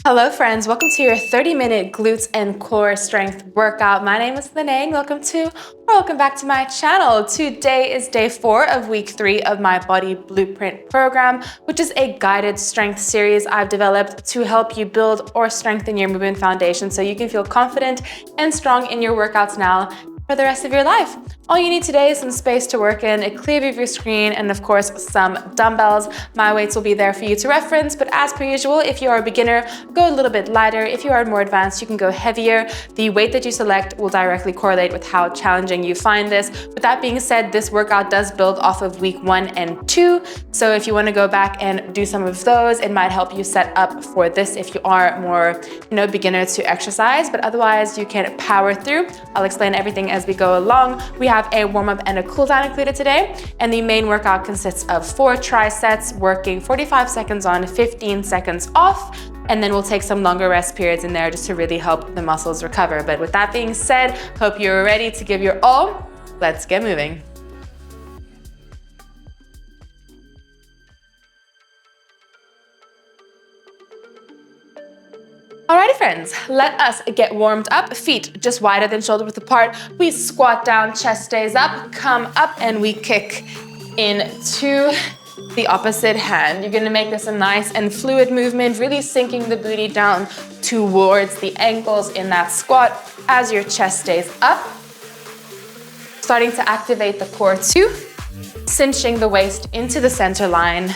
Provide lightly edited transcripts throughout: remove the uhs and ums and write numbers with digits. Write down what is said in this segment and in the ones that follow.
Hello friends, welcome to your 30-minute glutes and core strength workout. My name is Liney. Welcome back to my channel. Today is day 4 of week 3 of my body blueprint program, which is a guided strength series I've developed to help you build or strengthen your movement foundation so you can feel confident and strong in your workouts now for the rest of your life. All you need today is some space to work in, a clear view of your screen, and of course, some dumbbells. My weights will be there for you to reference, but as per usual, if you are a beginner, go a little bit lighter. If you are more advanced, you can go heavier. The weight that you select will directly correlate with how challenging you find this. With that being said, this workout does build off of week 1 and 2. So if you want to go back and do some of those, it might help you set up for this if you are more, beginner to exercise, but otherwise you can power through. I'll explain everything as we go along. We have a warm-up and a cool-down included today, and the main workout consists of 4 trisets, working 45 seconds on, 15 seconds off, and then we'll take some longer rest periods in there just to really help the muscles recover. But with that being said, hope you're ready to give your all. Let's get moving. Alrighty friends, let us get warmed up. Feet just wider than shoulder width apart. We squat down, chest stays up, come up, and we kick into the opposite hand. You're gonna make this a nice and fluid movement, really sinking the booty down towards the ankles in that squat as your chest stays up. Starting to activate the core too, cinching the waist into the center line.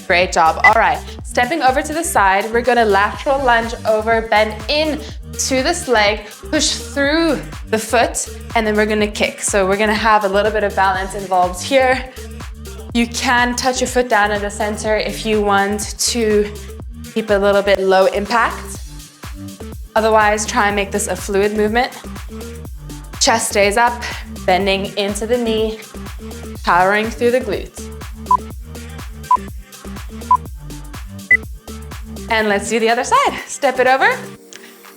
Great job. All right, stepping over to the side, we're gonna lateral lunge over, bend in to this leg, push through the foot, and then we're gonna kick. So we're gonna have a little bit of balance involved here. You can touch your foot down in the center if you want to keep a little bit low impact. Otherwise, try and make this a fluid movement. Chest stays up, bending into the knee, powering through the glutes. And let's do the other side. Step it over.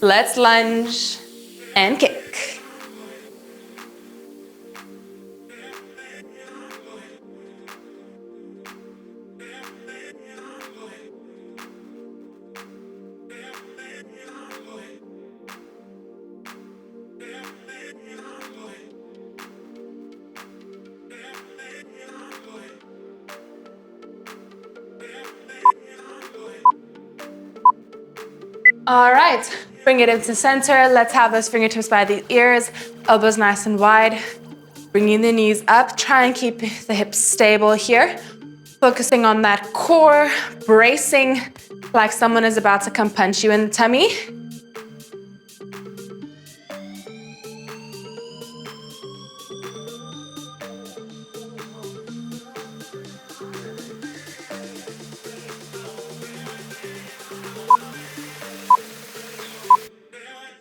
Let's lunge and kick. All right, bring it into center. Let's have those fingertips by the ears, elbows nice and wide. Bringing the knees up, try and keep the hips stable here. Focusing on that core, bracing like someone is about to come punch you in the tummy.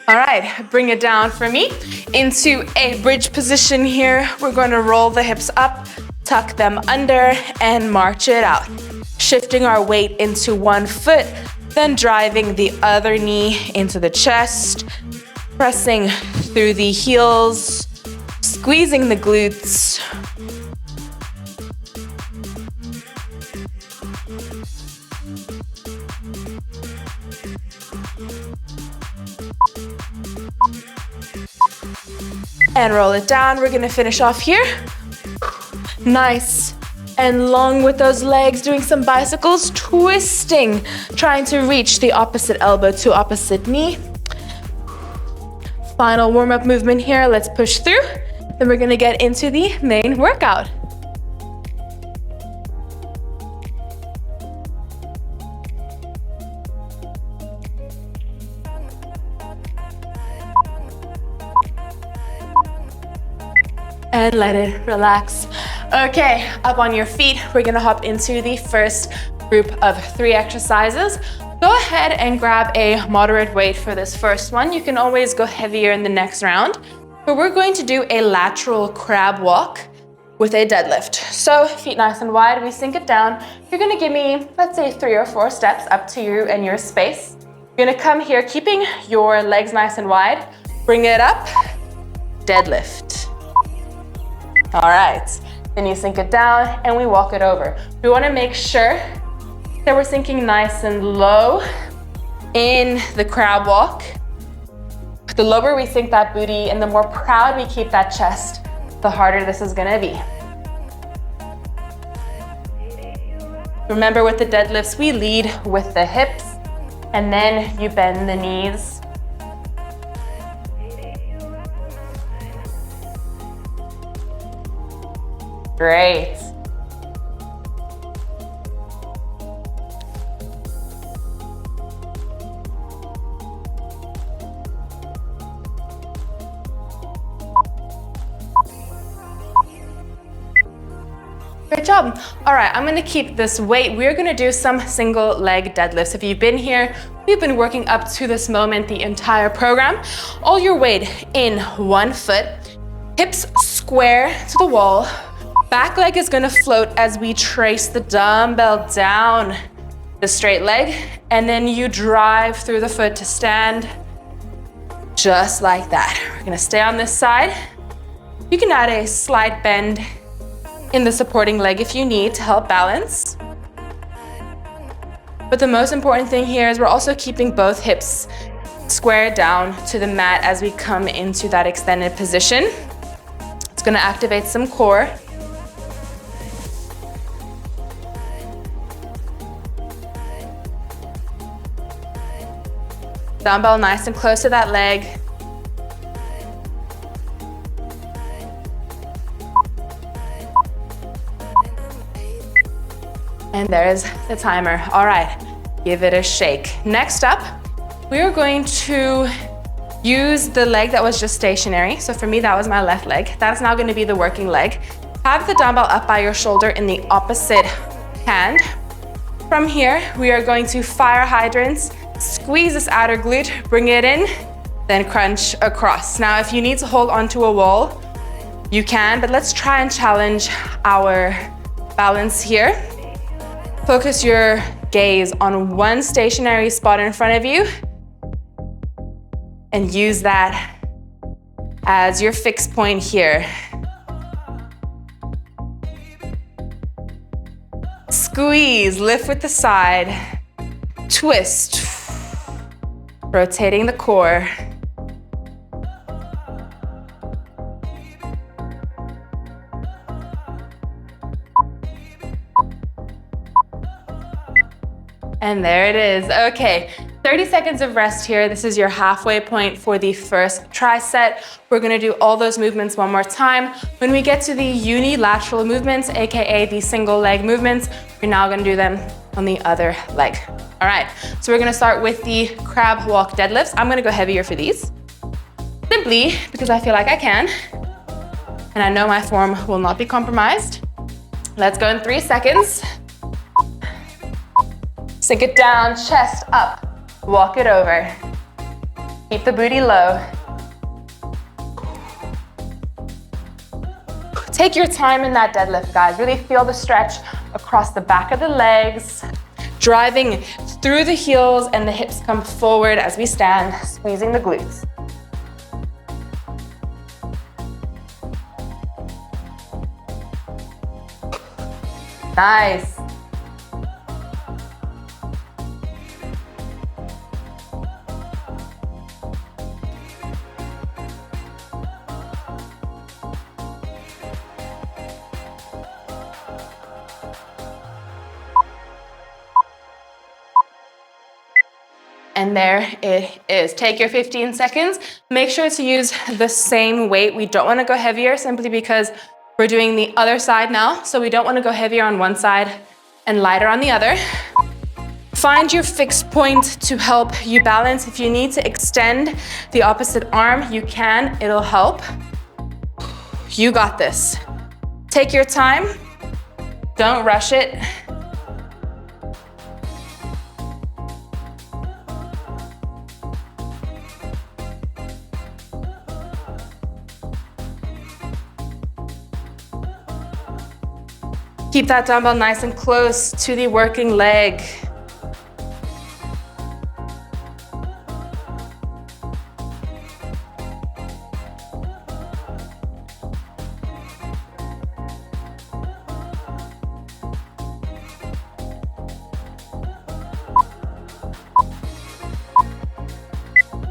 All right, bring it down for me into a bridge position here. We're going to roll the hips up, tuck them under, and march it out. Shifting our weight into one foot, then driving the other knee into the chest, pressing through the heels, squeezing the glutes. And roll it down. We're gonna finish off here. Nice and long with those legs, doing some bicycles, twisting, trying to reach the opposite elbow to opposite knee. Final warm-up movement here. Let's push through. Then we're gonna get into the main workout. And let it relax. Okay, up on your feet, we're gonna hop into the first group of 3 exercises. Go ahead and grab a moderate weight for this first one. You can always go heavier in the next round, but we're going to do a lateral crab walk with a deadlift. So feet nice and wide, we sink it down. You're gonna give me, let's say 3 or 4 steps up to you and your space. You're gonna come here, keeping your legs nice and wide. Bring it up, deadlift. All right, then you sink it down and we walk it over. We wanna make sure that we're sinking nice and low in the crab walk. The lower we sink that booty and the more proud we keep that chest, the harder this is gonna be. Remember, with the deadlifts, we lead with the hips and then you bend the knees. Great. Great job. All right, I'm gonna keep this weight. We're gonna do some single leg deadlifts. If you've been here, we've been working up to this moment the entire program. All your weight in one foot, hips square to the wall. Back leg is gonna float as we trace the dumbbell down the straight leg, and then you drive through the foot to stand, just like that. We're gonna stay on this side. You can add a slight bend in the supporting leg if you need to help balance. But the most important thing here is we're also keeping both hips square down to the mat as we come into that extended position. It's gonna activate some core. Dumbbell nice and close to that leg. And there's the timer. All right, give it a shake. Next up, we are going to use the leg that was just stationary. So for me, that was my left leg. That's now gonna be the working leg. Have the dumbbell up by your shoulder in the opposite hand. From here, we are going to fire hydrants, squeeze this outer glute, bring it in, then crunch across. Now, if you need to hold onto a wall, you can, but let's try and challenge our balance here. Focus your gaze on one stationary spot in front of you and use that as your fixed point here. Squeeze, lift with the side, twist, rotating the core. And there it is. Okay, 30 seconds of rest here. This is your halfway point for the first triset. We're gonna do all those movements one more time. When we get to the unilateral movements, AKA the single leg movements, we're now gonna do them on the other leg. All right, so we're gonna start with the crab walk deadlifts. I'm gonna go heavier for these, simply because I feel like I can, and I know my form will not be compromised. Let's go in 3 seconds. Sink it down, chest up, walk it over. Keep the booty low. Take your time in that deadlift, guys. Really feel the stretch across the back of the legs, driving through the heels and the hips come forward as we stand, squeezing the glutes. Nice. And there it is. Take your 15 seconds. Make sure to use the same weight. We don't want to go heavier simply because we're doing the other side now. So we don't want to go heavier on one side and lighter on the other. Find your fixed point to help you balance. If you need to extend the opposite arm, you can. It'll help. You got this. Take your time. Don't rush it. Keep that dumbbell nice and close to the working leg.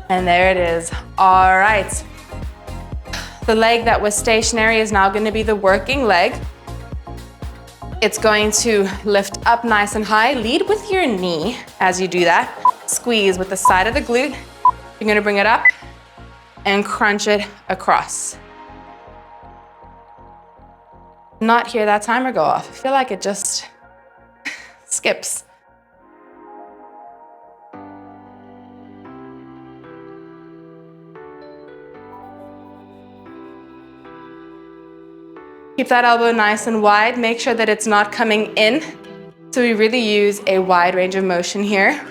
And there it is. All right. The leg that was stationary is now gonna be the working leg. It's going to lift up nice and high. Lead with your knee as you do that. Squeeze with the side of the glute. You're gonna bring it up and crunch it across. Not hear that timer go off. I feel like it just skips. Keep that elbow nice and wide. Make sure that it's not coming in. So we really use a wide range of motion here.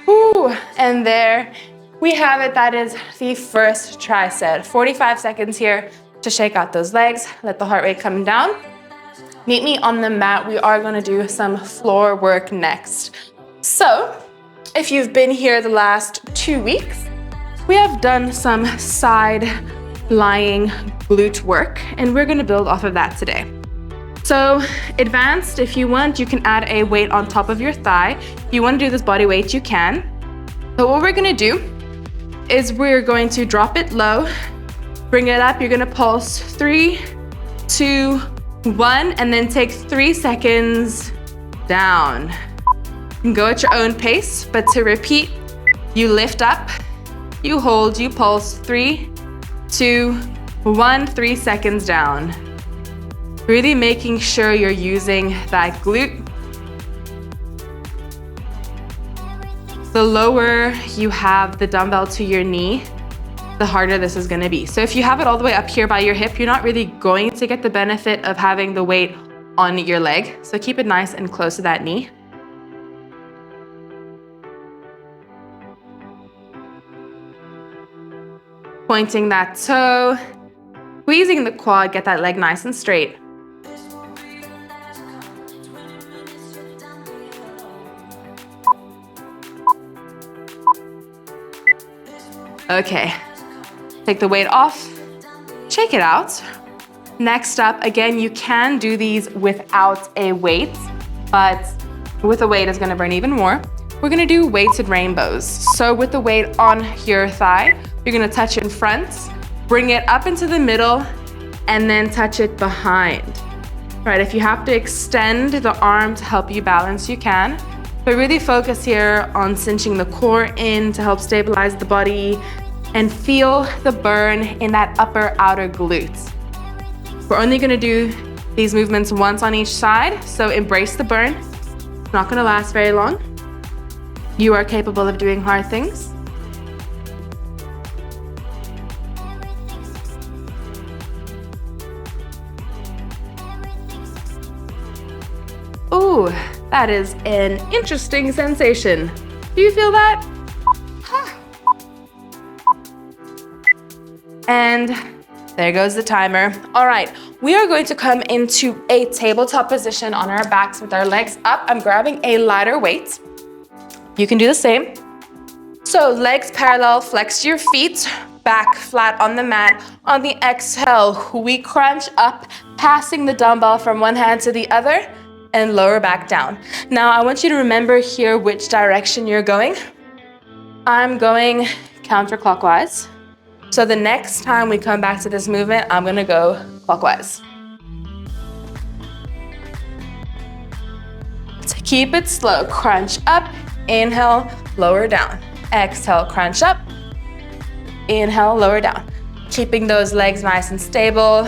Ooh, and there we have it. That is the first triset. 45 seconds here to shake out those legs. Let the heart rate come down. Meet me on the mat. We are gonna do some floor work next. So if you've been here the last 2 weeks, we have done some side lying glute work, and we're gonna build off of that today. So advanced, if you want, you can add a weight on top of your thigh. If you wanna do this body weight, you can. So what we're gonna do is we're going to drop it low, bring it up. You're gonna pulse 3, 2, 1, and then take 3 seconds down. You can go at your own pace, but to repeat, you lift up, you hold, you pulse 3, 2, 1, 3 seconds down. Really making sure you're using that glute. The lower you have the dumbbell to your knee, the harder this is gonna be. So if you have it all the way up here by your hip, you're not really going to get the benefit of having the weight on your leg. So keep it nice and close to that knee. Pointing that toe, squeezing the quad, get that leg nice and straight. Okay, take the weight off, shake it out. Next up, again, you can do these without a weight, but with a weight it's gonna burn even more. We're gonna do weighted rainbows. So with the weight on your thigh, you're gonna touch it in front, bring it up into the middle, and then touch it behind. Right, if you have to extend the arm to help you balance, you can. But really focus here on cinching the core in to help stabilize the body and feel the burn in that upper outer glutes. We're only gonna do these movements once on each side, so embrace the burn. It's not gonna last very long. You are capable of doing hard things. Ooh, that is an interesting sensation. Do you feel that? And there goes the timer. All right, we are going to come into a tabletop position on our backs with our legs up. I'm grabbing a lighter weight. You can do the same. So legs parallel, flex your feet, back flat on the mat. On the exhale, we crunch up, passing the dumbbell from one hand to the other, and lower back down. Now I want you to remember here which direction you're going. I'm going counterclockwise. So the next time we come back to this movement, I'm gonna go clockwise. To keep it slow, crunch up, inhale, lower down. Exhale, crunch up, inhale, lower down. Keeping those legs nice and stable.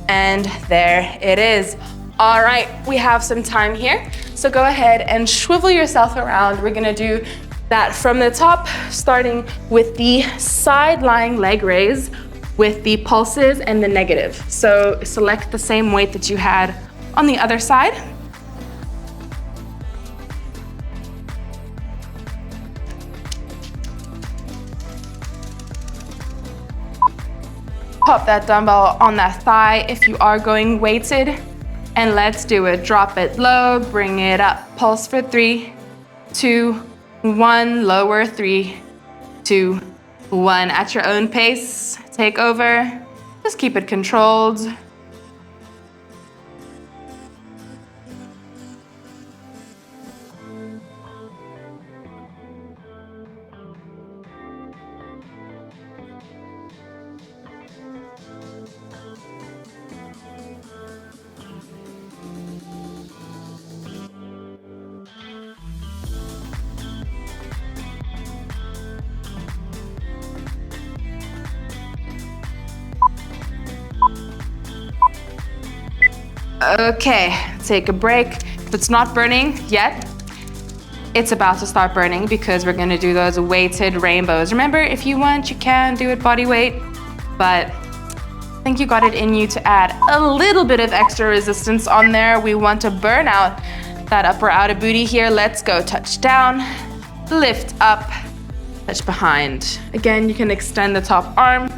And there it is. All right, we have some time here. So go ahead and swivel yourself around. We're gonna do that from the top, starting with the side lying leg raise with the pulses and the negative. So select the same weight that you had on the other side. Pop that dumbbell on that thigh if you are going weighted. And let's do it. Drop it low, bring it up. Pulse for 3, 2, 1. Lower, 3, 2, 1. At your own pace, take over. Just keep it controlled. Okay, take a break. If it's not burning yet, it's about to start burning because we're gonna do those weighted rainbows. Remember, if you want, you can do it body weight, but I think you got it in you to add a little bit of extra resistance on there. We want to burn out that upper outer booty here. Let's go. Touch down, lift up, touch behind. Again, you can extend the top arm.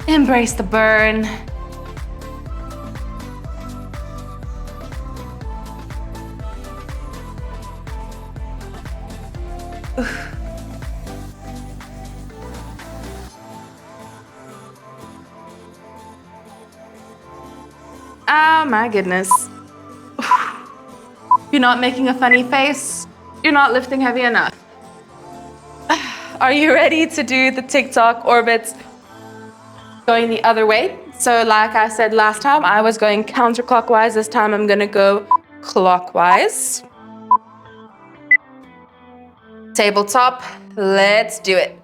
Embrace the burn. Oh my goodness. You're not making a funny face. You're not lifting heavy enough. Are you ready to do the TikTok orbits going the other way? So like I said last time, I was going counterclockwise. This time I'm gonna go clockwise. Tabletop, let's do it.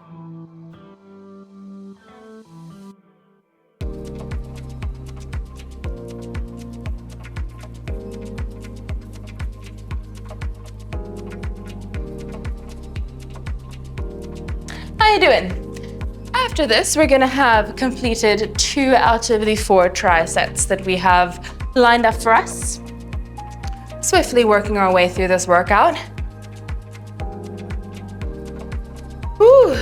How you doing? After this, we're gonna have completed 2 out of the 4 trisets that we have lined up for us. Swiftly working our way through this workout. Whew.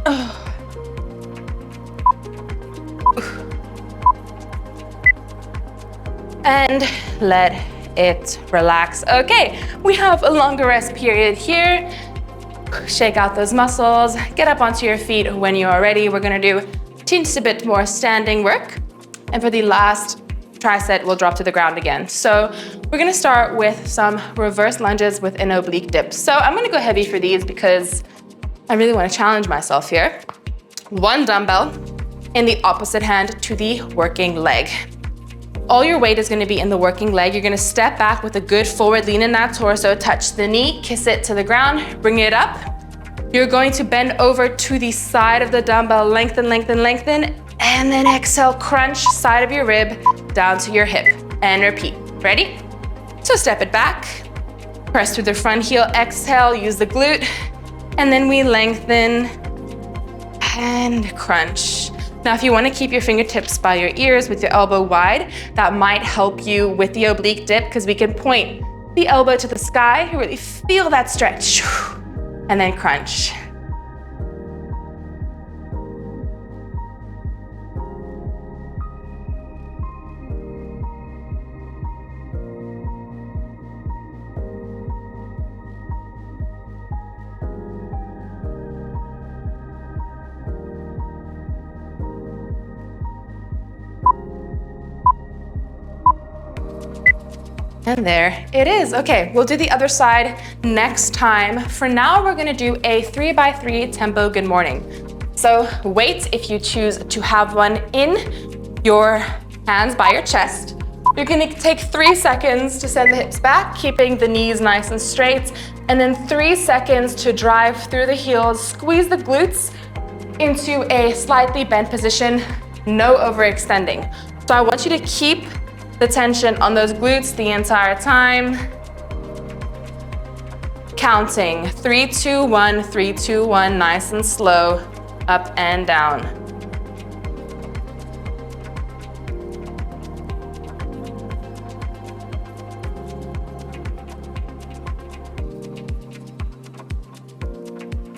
Oh. And let it relax. Okay, we have a longer rest period here. Shake out those muscles, get up onto your feet when you are ready. We're gonna do just a bit more standing work. And for the last triset, we'll drop to the ground again. So we're gonna start with some reverse lunges with an oblique dip. So I'm gonna go heavy for these because I really wanna challenge myself here. 1 dumbbell in the opposite hand to the working leg. All your weight is gonna be in the working leg. You're gonna step back with a good forward lean in that torso, touch the knee, kiss it to the ground, bring it up. You're going to bend over to the side of the dumbbell, lengthen, lengthen, lengthen, and then exhale, crunch side of your rib down to your hip, and repeat. Ready? So step it back, press through the front heel, exhale, use the glute, and then we lengthen and crunch. Now, if you want to keep your fingertips by your ears with your elbow wide, that might help you with the oblique dip because we can point the elbow to the sky, really feel that stretch, and then crunch. And there it is. Okay, we'll do the other side next time. For now, we're gonna do a 3x3 tempo good morning. So weights, if you choose to have one, in your hands by your chest. You're gonna take 3 seconds to send the hips back, keeping the knees nice and straight, and then 3 seconds to drive through the heels, squeeze the glutes into a slightly bent position, no overextending. So I want you to keep the tension on those glutes the entire time. Counting 3, 2, 1, 3, 2, 1, nice and slow, up and down.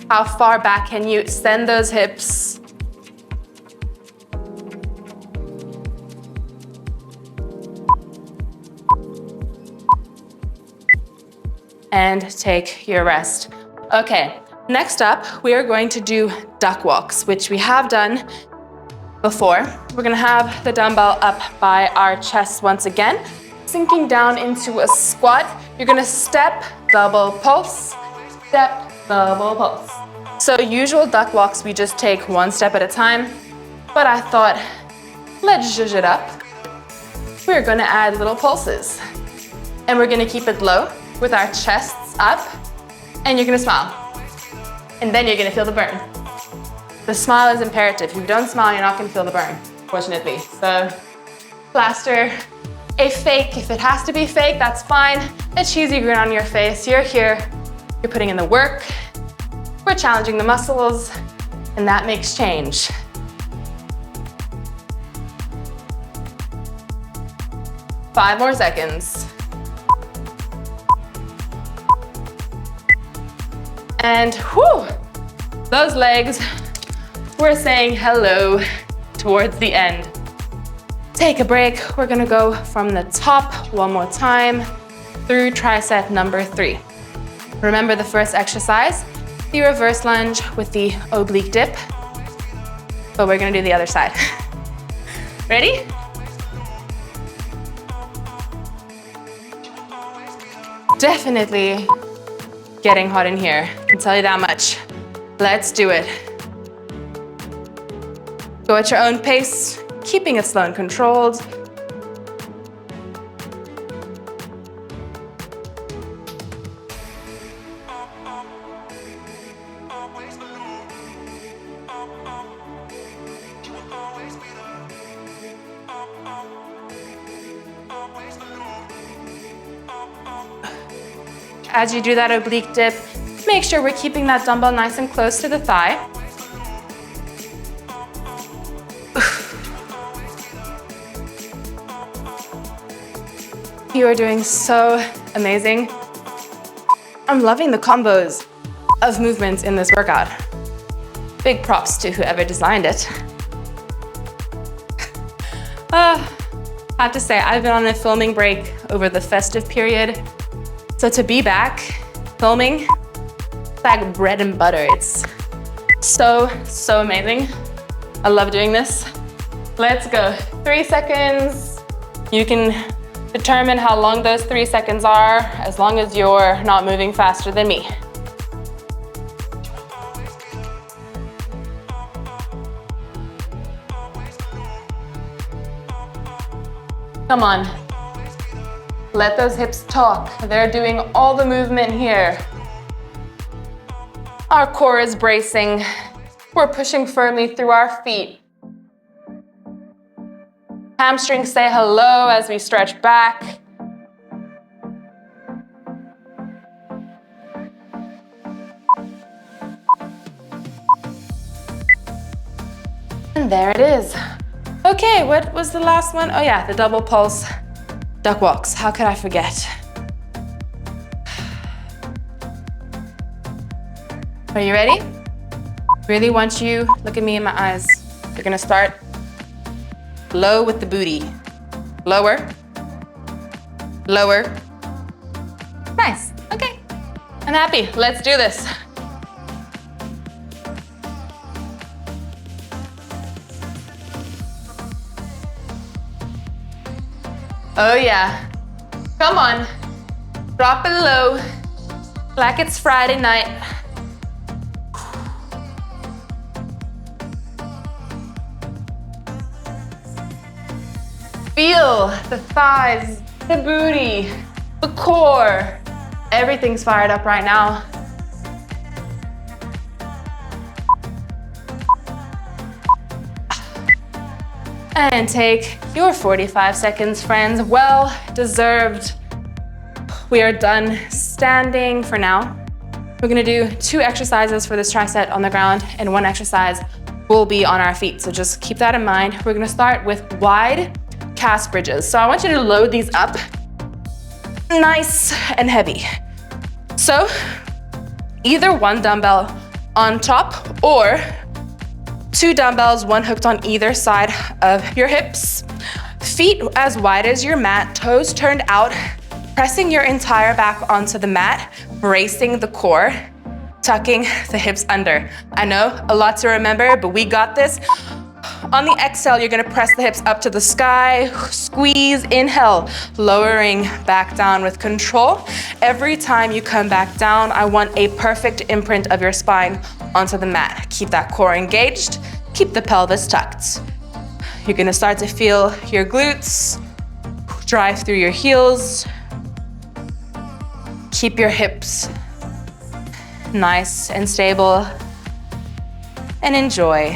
How far back can you extend those hips? And take your rest. Okay, next up, we are going to do duck walks, which we have done before. We're gonna have the dumbbell up by our chest once again, sinking down into a squat. You're gonna step, double pulse, step, double pulse. So usual duck walks, we just take one step at a time, but I thought, let's zhuzh it up. We're gonna add little pulses. And we're gonna keep it low with our chests up, and you're gonna smile. And then you're gonna feel the burn. The smile is imperative. If you don't smile, you're not gonna feel the burn, fortunately. So plaster a fake. If it has to be fake, that's fine. A cheesy grin on your face. You're here, you're putting in the work. We're challenging the muscles, and that makes change. Five more seconds. And whew, those legs were saying hello towards the end. Take a break. We're gonna go from the top one more time through tricep number 3. Remember the first exercise, the reverse lunge with the oblique dip, but we're gonna do the other side. Ready? Definitely getting hot in here, I can tell you that much. Let's do it. Go at your own pace, keeping it slow and controlled. As you do that oblique dip, make sure we're keeping that dumbbell nice and close to the thigh. You are doing so amazing. I'm loving the combos of movements in this workout. Big props to whoever designed it. I have to say, I've been on a filming break over the festive period. So to be back filming, it's like bread and butter. It's so amazing. I love doing this. Let's go. 3 seconds. You can determine how long those 3 seconds are, as long as you're not moving faster than me. Come on. Let those hips talk. They're doing all the movement here. Our core is bracing. We're pushing firmly through our feet. Hamstrings say hello as we stretch back. And there it is. Okay, what was the last one? Oh yeah, the double pulse duck walks. How could I forget? Are you ready? Really want you, look at me in my eyes. You're gonna start low with the booty. Lower, lower. Nice, okay. I'm happy, let's do this. Oh yeah, come on. Drop it low, like it's Friday night. Feel the thighs, the booty, the core. Everything's fired up right now. And take your 45 seconds, friends. Well deserved. We are done standing for now. We're gonna do 2 exercises for this tricep on the ground, and 1 exercise will be on our feet. So just keep that in mind. We're gonna start with wide calf bridges. So I want you to load these up nice and heavy. So either 1 dumbbell on top or 2 dumbbells, 1 hooked on either side of your hips. Feet as wide as your mat, toes turned out, pressing your entire back onto the mat, bracing the core, tucking the hips under. I know, a lot to remember, but we got this. On the exhale, you're gonna press the hips up to the sky, squeeze, inhale, lowering back down with control. Every time you come back down, I want a perfect imprint of your spine onto the mat. Keep that core engaged, keep the pelvis tucked. You're gonna start to feel your glutes, drive through your heels. Keep your hips nice and stable, and enjoy.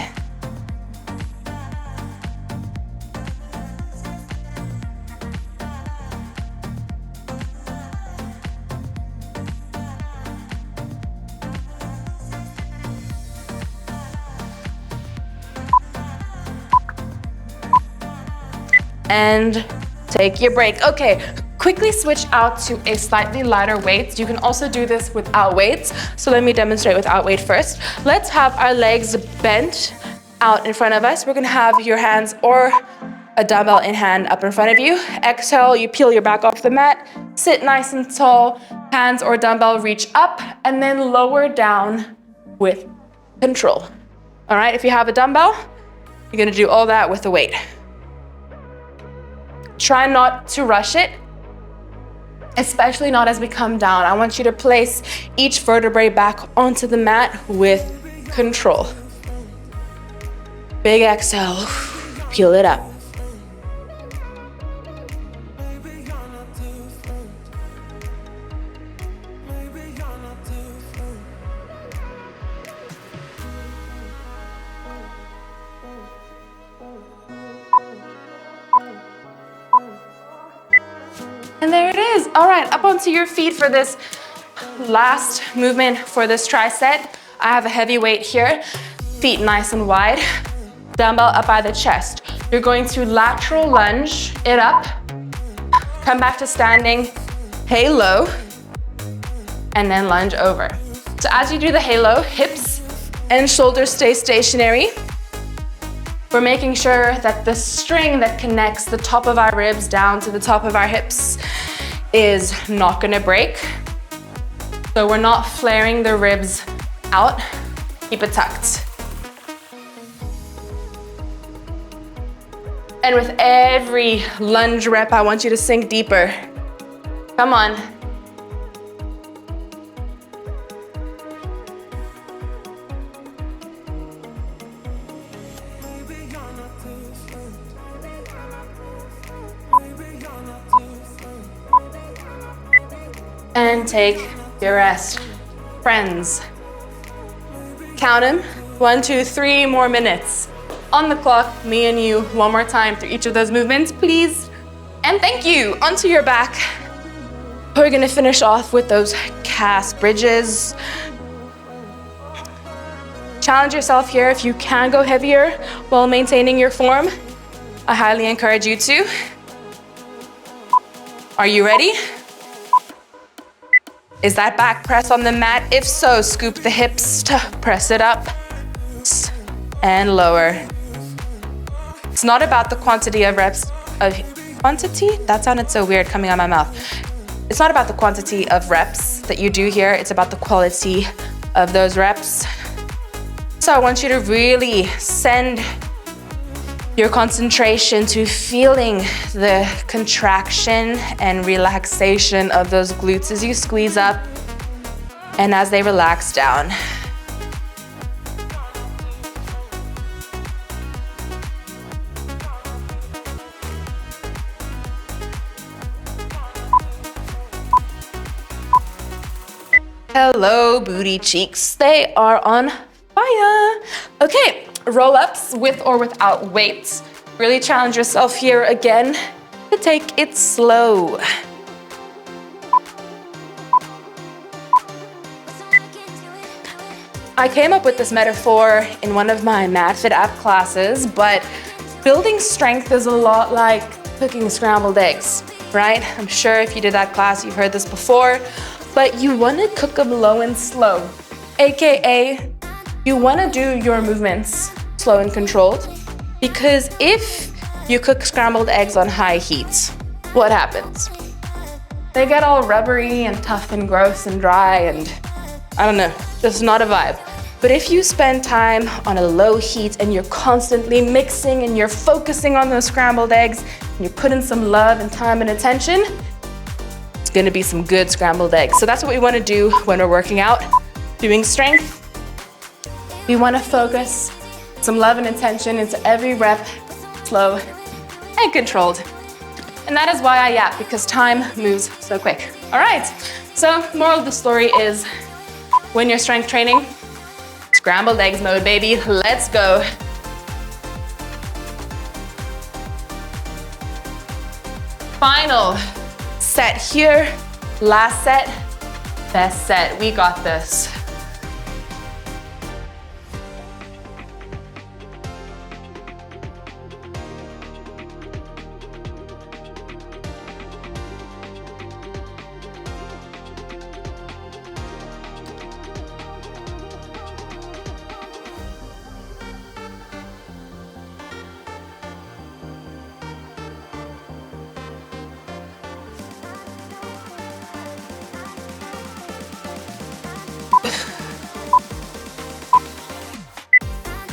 And take your break. Okay, quickly switch out to a slightly lighter weight. You can also do this without weights. So let me demonstrate without weight first. Let's have our legs bent out in front of us. We're gonna have your hands or a dumbbell in hand up in front of you. Exhale, you peel your back off the mat, sit nice and tall, hands or dumbbell reach up, and then lower down with control. All right, if you have a dumbbell, you're gonna do all that with the weight. Try not to rush it, especially not as we come down. I want you to place each vertebrae back onto the mat with control. Big exhale, peel it up. And there it is. All right, up onto your feet for this last movement for this tricep. I have a heavy weight here, feet nice and wide, dumbbell up by the chest. You're going to lateral lunge it up, come back to standing, halo, and then lunge over. So as you do the halo, hips and shoulders stay stationary. We're making sure that the string that connects the top of our ribs down to the top of our hips is not gonna break. So we're not flaring the ribs out. Keep it tucked. And with every lunge rep, I want you to sink deeper. Come on. And take your rest. Friends, count them. 1, 2, 3 more minutes. On the clock, me and you, one more time through each of those movements, please. And thank you. Onto your back. We're gonna finish off with those calf bridges. Challenge yourself here. If you can go heavier while maintaining your form, I highly encourage you to. Are you ready? Is that back press on the mat? If so, scoop the hips to press it up and lower. It's not about the quantity of reps, quantity? That sounded so weird coming out of my mouth. It's not about the quantity of reps that you do here, it's about the quality of those reps. So I want you to really send your concentration to feeling the contraction and relaxation of those glutes as you squeeze up and as they relax down. Hello, booty cheeks. They are on fire. Okay, roll-ups with or without weights. Really challenge yourself here again to take it slow. I came up with this metaphor in one of my MadFit app classes, but building strength is a lot like cooking scrambled eggs, right? I'm sure if you did that class, you've heard this before, but you wanna cook them low and slow, AKA you wanna do your movements slow and controlled, because if you cook scrambled eggs on high heat, what happens? They get all rubbery and tough and gross and dry and I don't know, just not a vibe. But if you spend time on a low heat and you're constantly mixing and you're focusing on those scrambled eggs and you're putting some love and time and attention, it's gonna be some good scrambled eggs. So that's what we wanna do when we're working out, doing strength. We wanna focus some love and attention into every rep, slow and controlled. And that is why I yap, because time moves so quick. All right, so moral of the story is when you're strength training, scrambled eggs mode, baby, let's go. Final set here, last set, best set, we got this.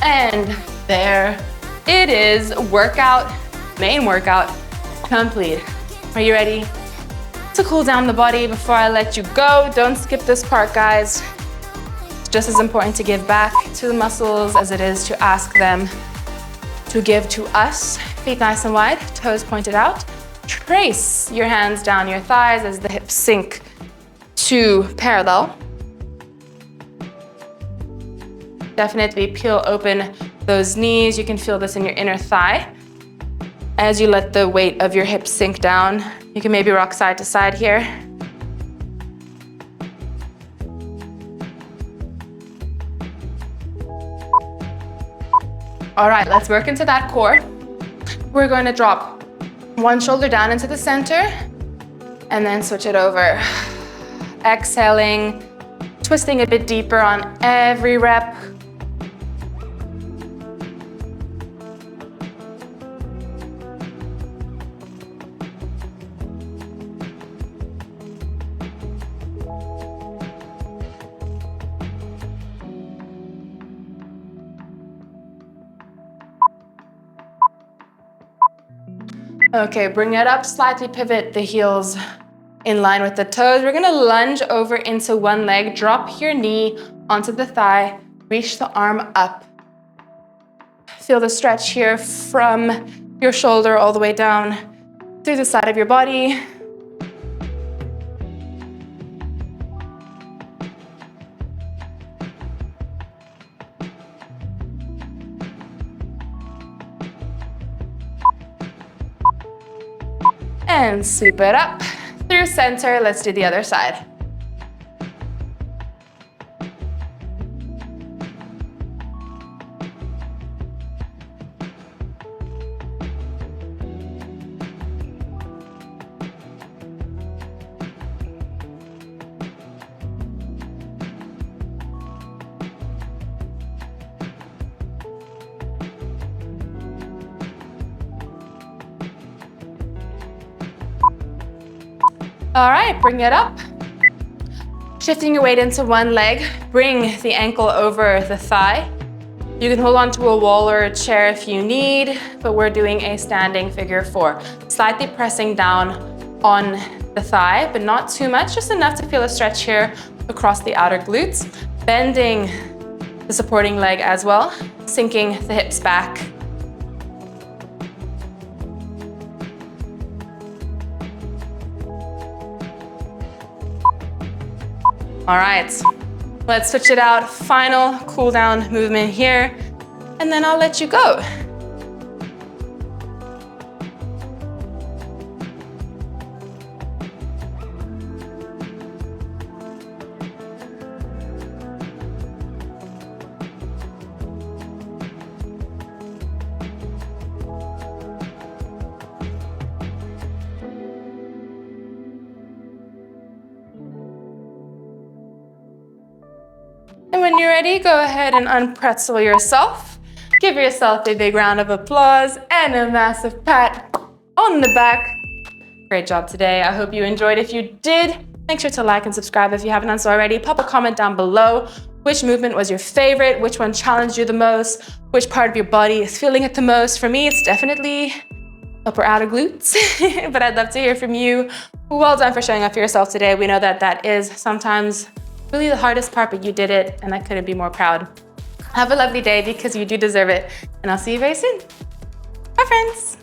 And there it is, main workout complete. Are you ready to cool down the body before I let you go? Don't skip this part, guys. It's just as important to give back to the muscles as it is to ask them to give to us. Feet nice and wide, toes pointed out. Trace your hands down your thighs as the hips sink to parallel. Definitely peel open those knees. You can feel this in your inner thigh. As you let the weight of your hips sink down, you can maybe rock side to side here. All right, let's work into that core. We're going to drop one shoulder down into the center and then switch it over. Exhaling, twisting a bit deeper on every rep. Okay, bring it up, slightly pivot the heels in line with the toes. We're gonna lunge over into one leg, drop your knee onto the thigh, reach the arm up. Feel the stretch here from your shoulder all the way down through the side of your body. And sweep it up through center. Let's do the other side. All right, bring it up. Shifting your weight into one leg, bring the ankle over the thigh. You can hold onto a wall or a chair if you need, but we're doing a standing figure four. Slightly pressing down on the thigh, but not too much, just enough to feel a stretch here across the outer glutes. Bending the supporting leg as well, sinking the hips back. All right, let's switch it out. Final cool down movement here, and then I'll let you go. when you're ready, go ahead and unpretzel yourself. Give yourself a big round of applause and a massive pat on the back. Great job today. I hope you enjoyed. If you did, make sure to like and subscribe if you haven't done so already. Pop a comment down below. Which movement was your favorite? Which one challenged you the most? Which part of your body is feeling it the most? For me, it's definitely upper outer glutes, but I'd love to hear from you. Well done for showing up for yourself today. We know that that is sometimes really the hardest part, but you did it, and I couldn't be more proud. Have a lovely day because you do deserve it, and I'll see you very soon. Bye, friends.